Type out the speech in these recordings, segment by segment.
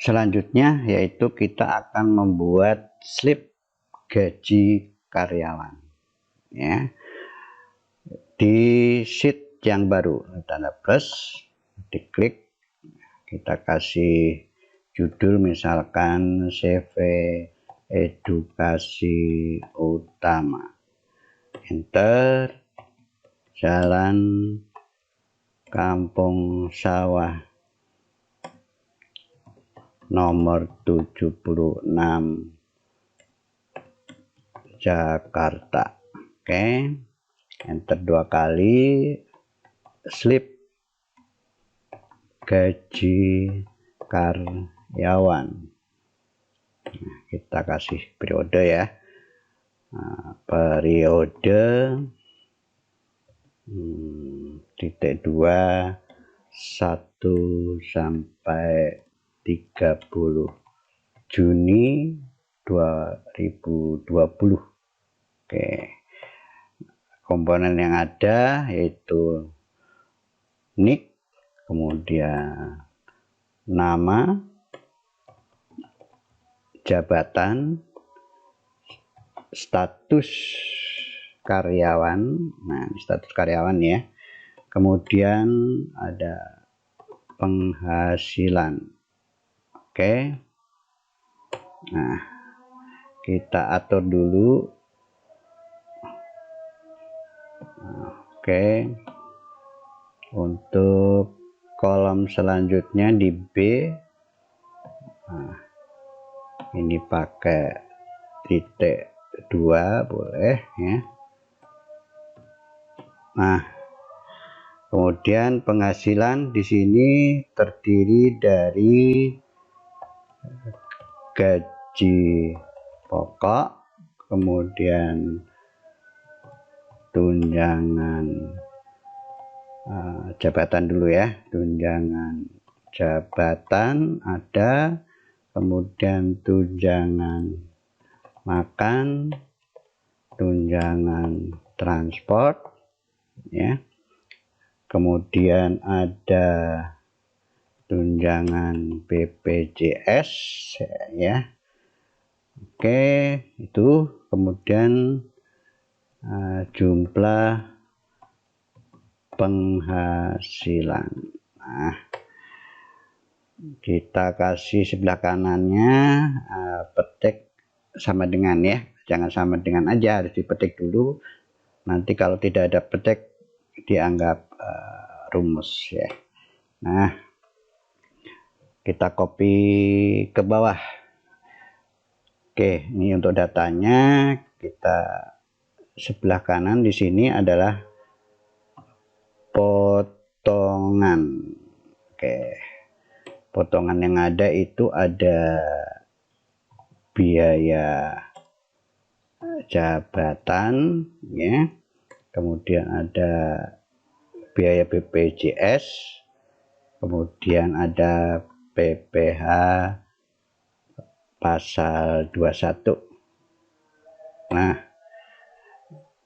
Selanjutnya yaitu kita akan membuat slip gaji karyawan ya. Di sheet yang baru tanda plus, diklik, kita kasih judul misalkan CV edukasi utama, enter, Jalan Kampung Sawah nomor 76 Jakarta. Oke, enter 2 kali, slip gaji karyawan. Nah, kita kasih periode ya. Periode titik 2 1 sampai 30 Juni 2020. Oke, komponen yang ada yaitu nick, kemudian nama, jabatan, status karyawan. Nah, status karyawan ya. Kemudian ada penghasilan. Oke. Nah, kita atur dulu. Oke. Untuk kolom selanjutnya di B, nah, ini pakai titik 2 boleh ya. Nah, kemudian penghasilan di sini terdiri dari gaji pokok, kemudian tunjangan jabatan dulu ya, tunjangan jabatan ada, kemudian tunjangan makan, tunjangan transport ya, kemudian ada tunjangan BPJS ya. Oke, itu kemudian jumlah penghasilan. Nah, kita kasih sebelah kanannya petik sama dengan ya, jangan sama dengan aja, harus dipetik dulu. Nanti kalau tidak ada petik dianggap rumus ya. Nah, kita copy ke bawah. Oke, ini untuk datanya. Kita sebelah kanan di sini adalah potongan. Oke, potongan yang ada itu ada biaya jabatan ya, kemudian ada biaya BPJS, kemudian ada PPh pasal 21. Nah,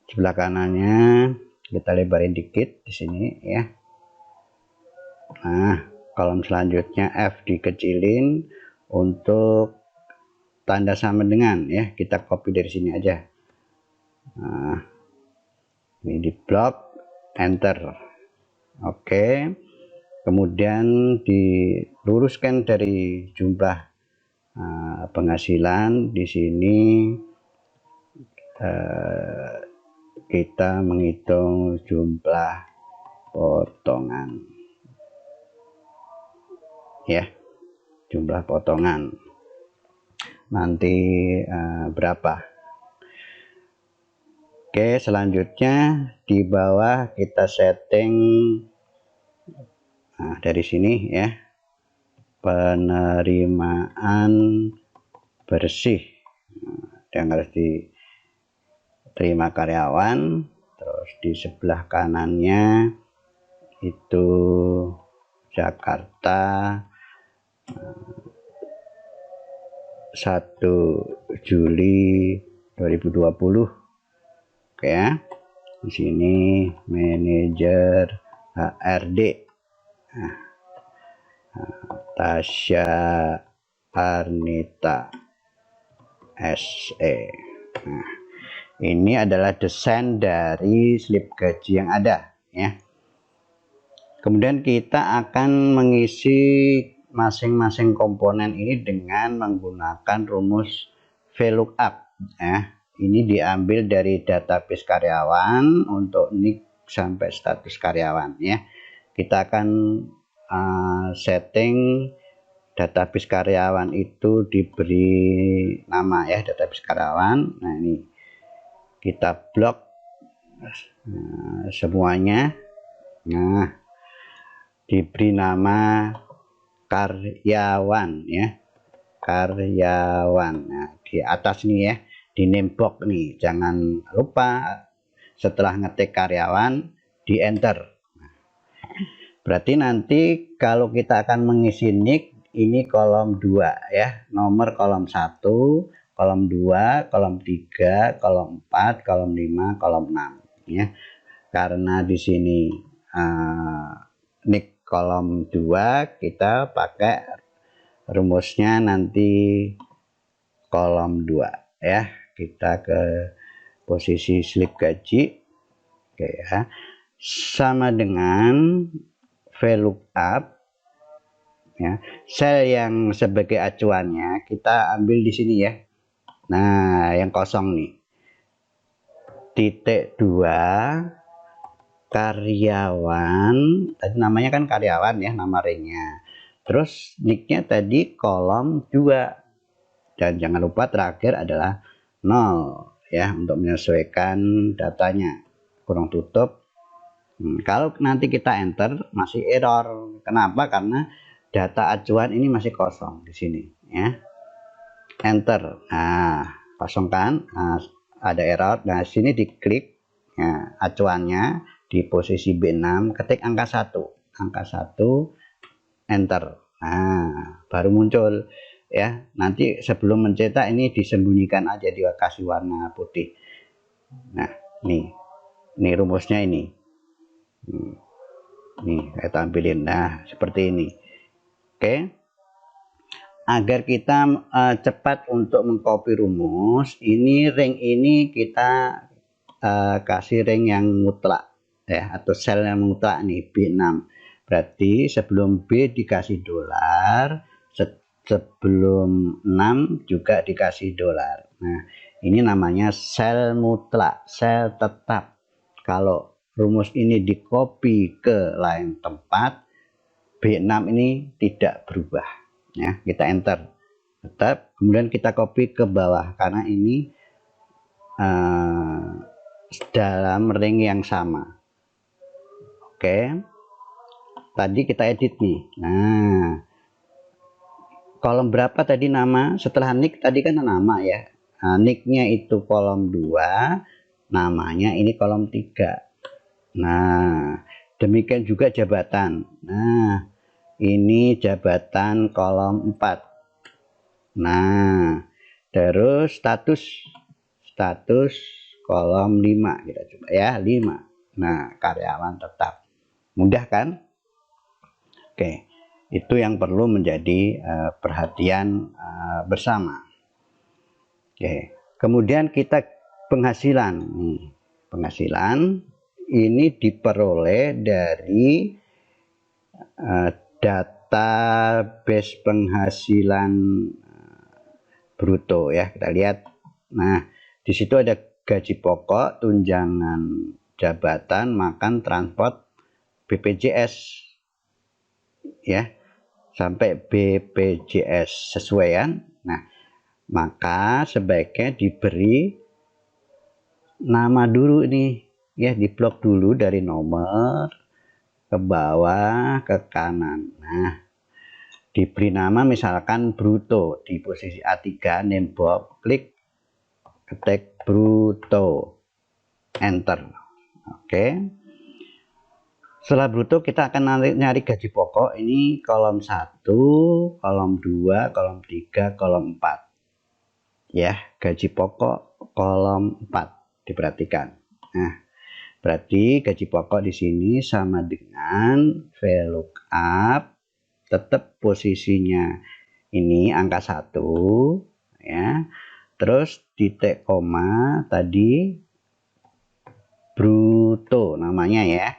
sebelah kanannya kita lebarin dikit di sini ya. Nah, kolom selanjutnya F dikecilin, untuk tanda sama dengan ya, kita copy dari sini aja. Nah, ini di blok, enter. Oke, kemudian diluruskan dari jumlah penghasilan di sini. Kita menghitung jumlah potongan ya, jumlah potongan nanti berapa. Oke, selanjutnya di bawah kita setting dari sini ya, penerimaan bersih yang harus diterima karyawan. Terus di sebelah kanannya itu Jakarta 1 Juli 2020. Oke ya. Di sini manajer HRD Tasya Arnita SE. Nah, ini adalah desain dari slip gaji yang ada ya. Kemudian kita akan mengisi masing-masing komponen ini dengan menggunakan rumus VLOOKUP ya. Ini diambil dari database karyawan untuk NIK sampai status karyawan ya. Kita akan setting database karyawan itu diberi nama ya, database karyawan. Nah, ini kita blok semuanya. Nah, diberi nama karyawan ya, karyawan. Nah, di atas nih ya, di name box nih, jangan lupa setelah ngetik karyawan di enter. Berarti nanti kalau kita akan mengisi NIK, ini kolom 2 ya, nomor kolom 1, kolom 2, kolom 3, kolom 4, kolom 5, kolom 6 ya. Karena di sini NIK kolom 2, kita pakai rumusnya nanti kolom 2 ya. Kita ke posisi slip gaji. Oke ya. Sama dengan VLOOKUP ya. Sel yang sebagai acuannya kita ambil di sini ya. Nah, yang kosong nih. Titik 2 karyawan, tadi namanya kan karyawan ya, nama ringnya. Terus nicknya tadi kolom 2, dan jangan lupa terakhir adalah 0 ya, untuk menyesuaikan datanya, kurung tutup. Kalau nanti kita enter masih error. Kenapa? Karena data acuan ini masih kosong di sini ya. Enter. Nah, kosong kan? Nah, ada error. Nah, sini diklik ya, acuannya di posisi B6, ketik angka 1, enter. Nah, baru muncul ya. Nanti sebelum mencetak ini disembunyikan aja, dikasih warna putih. Nah, nih rumusnya ini. Nih saya tampilin. Nah, seperti ini. Oke. Agar kita cepat untuk mengcopy rumus, ini ring ini kita kasih ring yang mutlak ya, atau sel yang mutlak nih, B6. Berarti sebelum B dikasih dolar, sebelum 6 juga dikasih dolar. Nah, ini namanya sel mutlak, sel tetap. Kalau rumus ini di copy ke lain tempat, B6 ini tidak berubah ya. Kita enter tetap, kemudian kita copy ke bawah karena ini dalam ring yang sama. Oke, tadi kita edit nih. Nah, kolom berapa tadi nama? Setelah nick tadi kan nama ya. Nah, nicknya itu kolom 2, namanya ini kolom 3. Nah, demikian juga jabatan. Nah, ini jabatan kolom 4. Nah, terus status kolom 5, kita coba ya, 5. Nah, karyawan tetap. Mudah kan? Oke, itu yang perlu menjadi perhatian bersama. Oke, kemudian kita penghasilan nih. Penghasilan ini diperoleh dari database penghasilan bruto ya. Kita lihat. Nah, di situ ada gaji pokok, tunjangan jabatan, makan, transport, BPJS ya, sampai BPJS sesuaian. Nah, maka sebaiknya diberi nama dulu nih ya, diblok dulu dari nomor ke bawah ke kanan. Nah, diberi nama misalkan bruto di posisi A3, name box, klik, ketik bruto, enter. Oke. Setelah bruto kita akan nyari gaji pokok. Ini kolom 1, kolom 2, kolom 3, kolom 4. Ya, gaji pokok kolom 4. Diperhatikan. Nah, berarti gaji pokok di sini sama dengan VLOOKUP, tetap posisinya ini angka 1 ya. Terus titik koma tadi bruto namanya ya.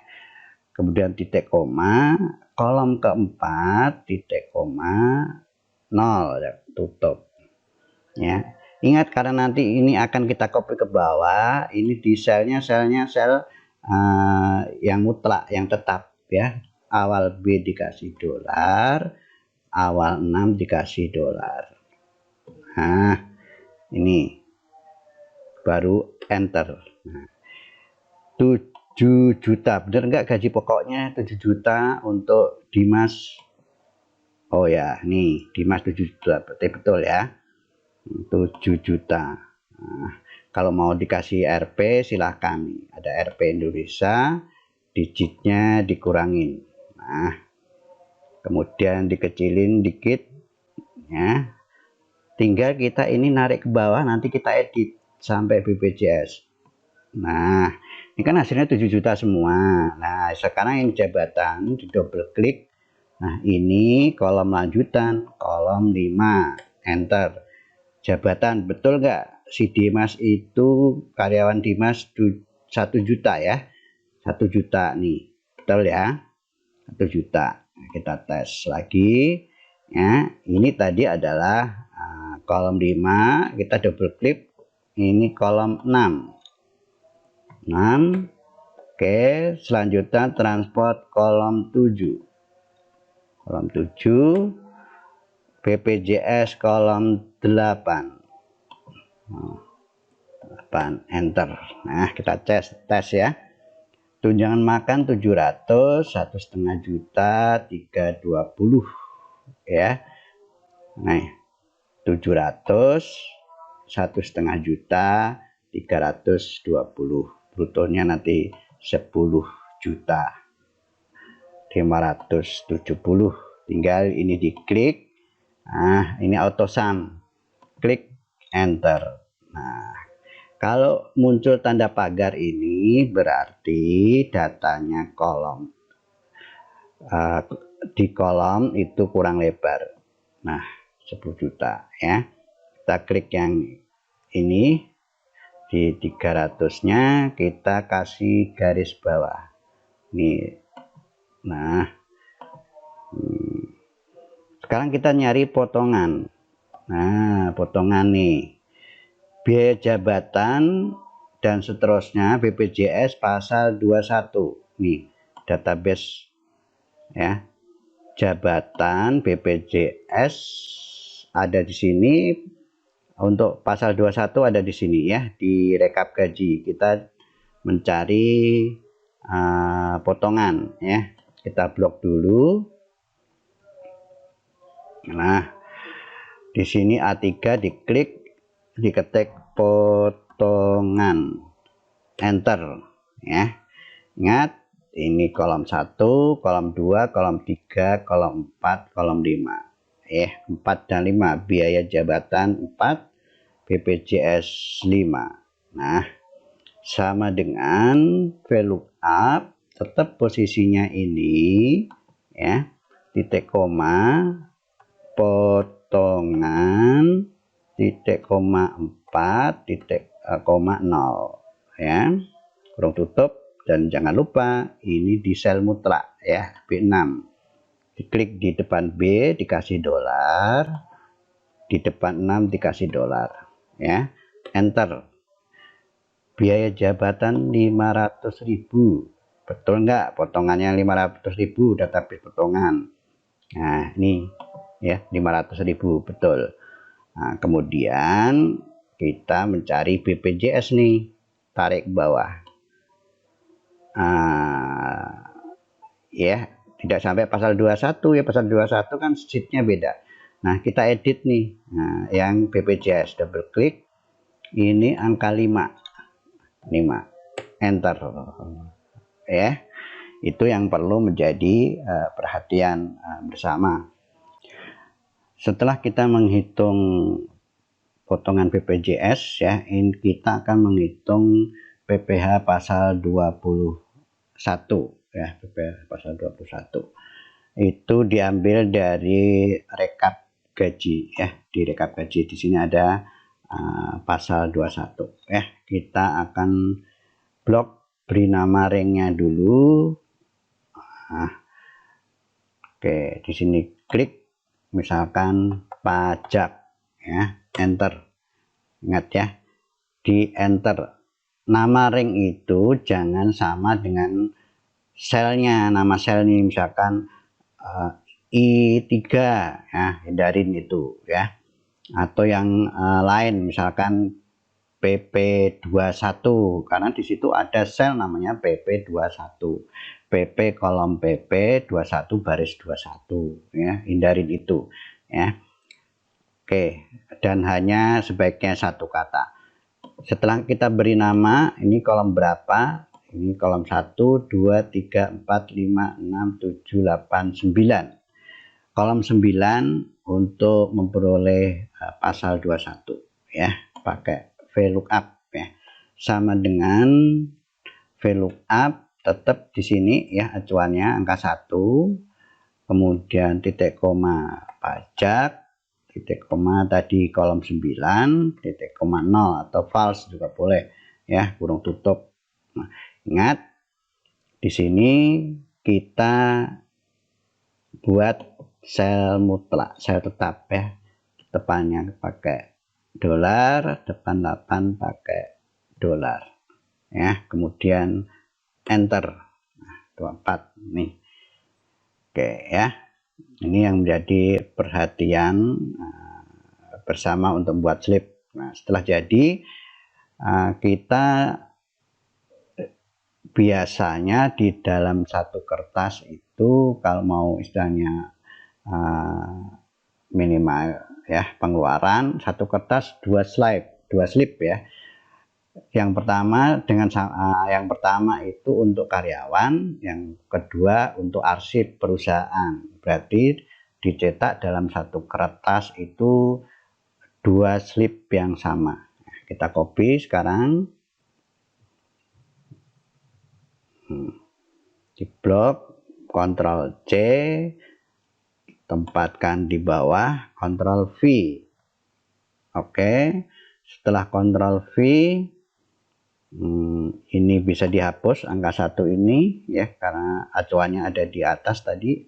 Kemudian titik koma, kolom keempat titik koma 0 ya, tutup ya. Ingat, karena nanti ini akan kita copy ke bawah, ini di sel yang mutlak, yang tetap ya. Awal B dikasih dolar, awal 6 dikasih dolar. Nah, ini baru enter. Nah, 7 juta, bener nggak gaji pokoknya 7 juta untuk Dimas? Oh ya, nih Dimas 7 juta, betul ya, 7 juta. Nah, kalau mau dikasih RP silahkan, ada RP Indonesia, digitnya dikurangin. Nah, kemudian dikecilin dikit ya. Tinggal kita ini narik ke bawah, nanti kita edit sampai BPJS. Nah, ini kan hasilnya 7 juta semua. Nah, sekarang ini jabatan, di double klik. Nah, ini kolom lanjutan, kolom 5, enter. Jabatan, betul nggak si Dimas itu karyawan Dimas 1 juta ya? 1 juta nih, betul ya? 1 juta. Nah, kita tes lagi ya. Ini tadi adalah kolom 5, kita double klik, ini kolom 6. Oke, selanjutnya transport kolom 7. Kolom 7, BPJS kolom 8. 8, enter. Nah, kita tes ya. Tunjangan makan 700, 1,5 juta, 320 ya. Nah, 700, 1,5 juta, 320. Brutonya nanti 10 juta 570. Tinggal ini diklik. Nah, ini auto sum, klik enter. Nah, kalau muncul tanda pagar ini berarti datanya kolom di kolom itu kurang lebar. Nah, 10 juta ya. Kita klik yang ini, di 300-nya kita kasih garis bawah nih. Nah, sekarang kita nyari potongan. Nah, potongan nih, biaya jabatan dan seterusnya BPJS pasal 21 nih, database ya. Jabatan BPJS ada di sini. Untuk pasal 21 ada di sini ya, di rekap gaji kita mencari potongan ya. Kita blok dulu. Nah, di sini A3 diklik, diketik potongan, enter ya. Ingat, ini kolom 1, kolom 2, kolom 3, kolom 4, kolom 5. 4 dan 5, biaya jabatan 4, BPJS 5. Nah, sama dengan VLOOKUP, tetap posisinya ini ya, titik koma, potongan, titik koma 4, titik koma 0 ya, kurung tutup. Dan jangan lupa ini di sel mutlak ya, B6. Diklik di depan B dikasih dolar, di depan 6 dikasih dolar ya, enter. Biaya jabatan 500.000, betul nggak potongannya 500.000, database potongan. Nah, ini ya 500.000, betul. Nah, kemudian kita mencari BPJS nih, tarik ke bawah. Ya, tidak sampai pasal 21 ya, pasal 21 kan sheetnya beda. Nah, kita edit nih. Nah, yang BPJS, double klik, ini angka 5, enter ya. Itu yang perlu menjadi perhatian bersama. Setelah kita menghitung potongan BPJS ya, ini kita akan menghitung PPh pasal 21 ya, PPh pasal 21 itu diambil dari rekap gaji ya, di rekap gaji. Di sini ada pasal 21 ya. Kita akan blok beri nama ringnya dulu. Nah, oke, di sini klik misalkan pajak ya, enter. Ingat ya, di enter. Nama ring itu jangan sama dengan selnya, nama selnya misalkan I3 ya, hindarin itu ya. Atau yang lain misalkan PP21 karena di situ ada sel namanya PP21. PP kolom PP 21 baris 21 ya, hindarin itu ya. Oke, dan hanya sebaiknya satu kata. Setelah kita beri nama, ini kolom berapa? Ini kolom 1, 2, 3, 4, 5, 6, 7, 8, 9. Kolom 9 untuk memperoleh pasal 21 ya, pakai VLOOKUP ya. Sama dengan VLOOKUP tetap di sini ya, acuannya angka 1, kemudian titik koma pajak, titik koma tadi kolom 9, titik koma 0 atau false juga boleh ya, kurung tutup. Nah, ingat di sini kita buat sel mutlak, sel tetap ya. Depannya pakai dolar, depan 8 pakai dolar ya, kemudian enter. Nah, 24 nih. Oke ya, ini yang menjadi perhatian bersama untuk membuat slip. Nah, setelah jadi kita biasanya di dalam satu kertas itu kalau mau istilahnya minimal ya, pengeluaran satu kertas 2 slip ya. Yang pertama itu untuk karyawan, yang kedua untuk arsip perusahaan. Berarti dicetak dalam satu kertas itu 2 slip yang sama. Kita copy sekarang, di blok, Ctrl C, tempatkan di bawah, Ctrl V. Oke, setelah Ctrl V, ini bisa dihapus angka 1 ini ya, karena acuannya ada di atas tadi.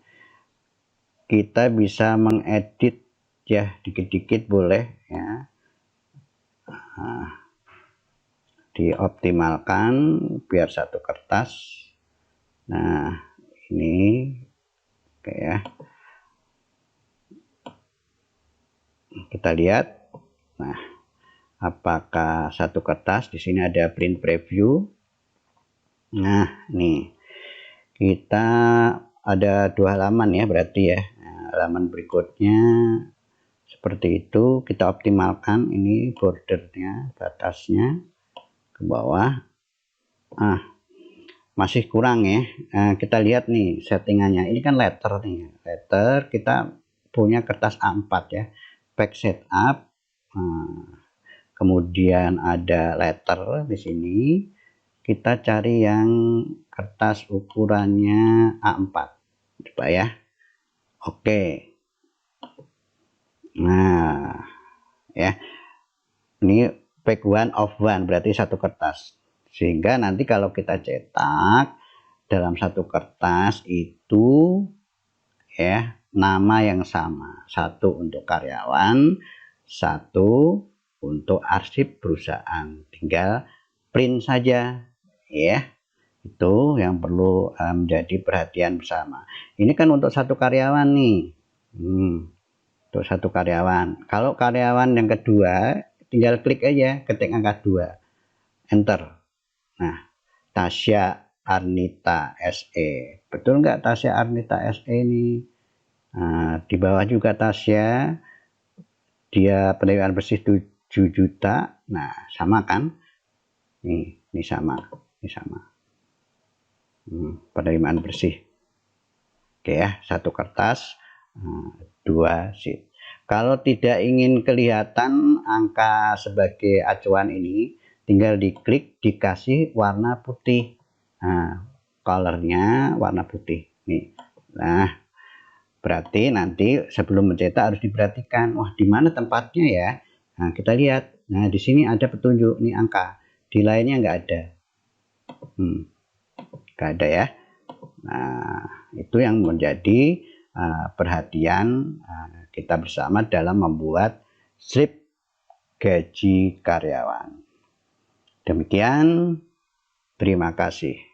Kita bisa mengedit ya, dikit-dikit boleh ya. Dioptimalkan biar satu kertas. Nah, ini oke ya. Kita lihat. Nah, apakah satu kertas? Di sini ada print preview. Nah, nih kita ada 2 halaman ya, berarti ya. Nah, halaman berikutnya seperti itu. Kita optimalkan ini bordernya, batasnya ke bawah. Masih kurang ya. Nah, kita lihat nih settingannya. Ini kan letter nih, letter. Kita punya kertas A4 ya, back setup. Kemudian ada letter di sini. Kita cari yang kertas ukurannya A4 coba ya. Oke, nah ya, ini pack 1 of 1 berarti satu kertas, sehingga nanti kalau kita cetak dalam satu kertas itu ya, nama yang sama, satu untuk karyawan, satu untuk arsip perusahaan, tinggal print saja ya. Itu yang perlu menjadi perhatian bersama. Ini kan untuk satu karyawan nih, untuk satu karyawan. Kalau karyawan yang kedua, tinggal klik aja, ketik angka 2, enter. Nah, Tasya Arnita SE, betul nggak Tasya Arnita SE ini? Nah, di bawah juga Tasya, dia penerimaan bersih 7 juta. Nah, sama kan? Ini sama, ini sama. Penerimaan bersih. Oke ya, satu kertas, 2 sheet. Kalau tidak ingin kelihatan angka sebagai acuan ini, tinggal diklik, dikasih warna putih. Nah, colornya warna putih nih. Nah, Berarti nanti sebelum mencetak harus diperhatikan, wah di mana tempatnya ya. Nah kita lihat, nah di sini ada petunjuk nih angka, di lainnya nggak ada, nggak ada ya. Nah itu yang menjadi perhatian kita bersama dalam membuat slip gaji karyawan. Demikian, terima kasih.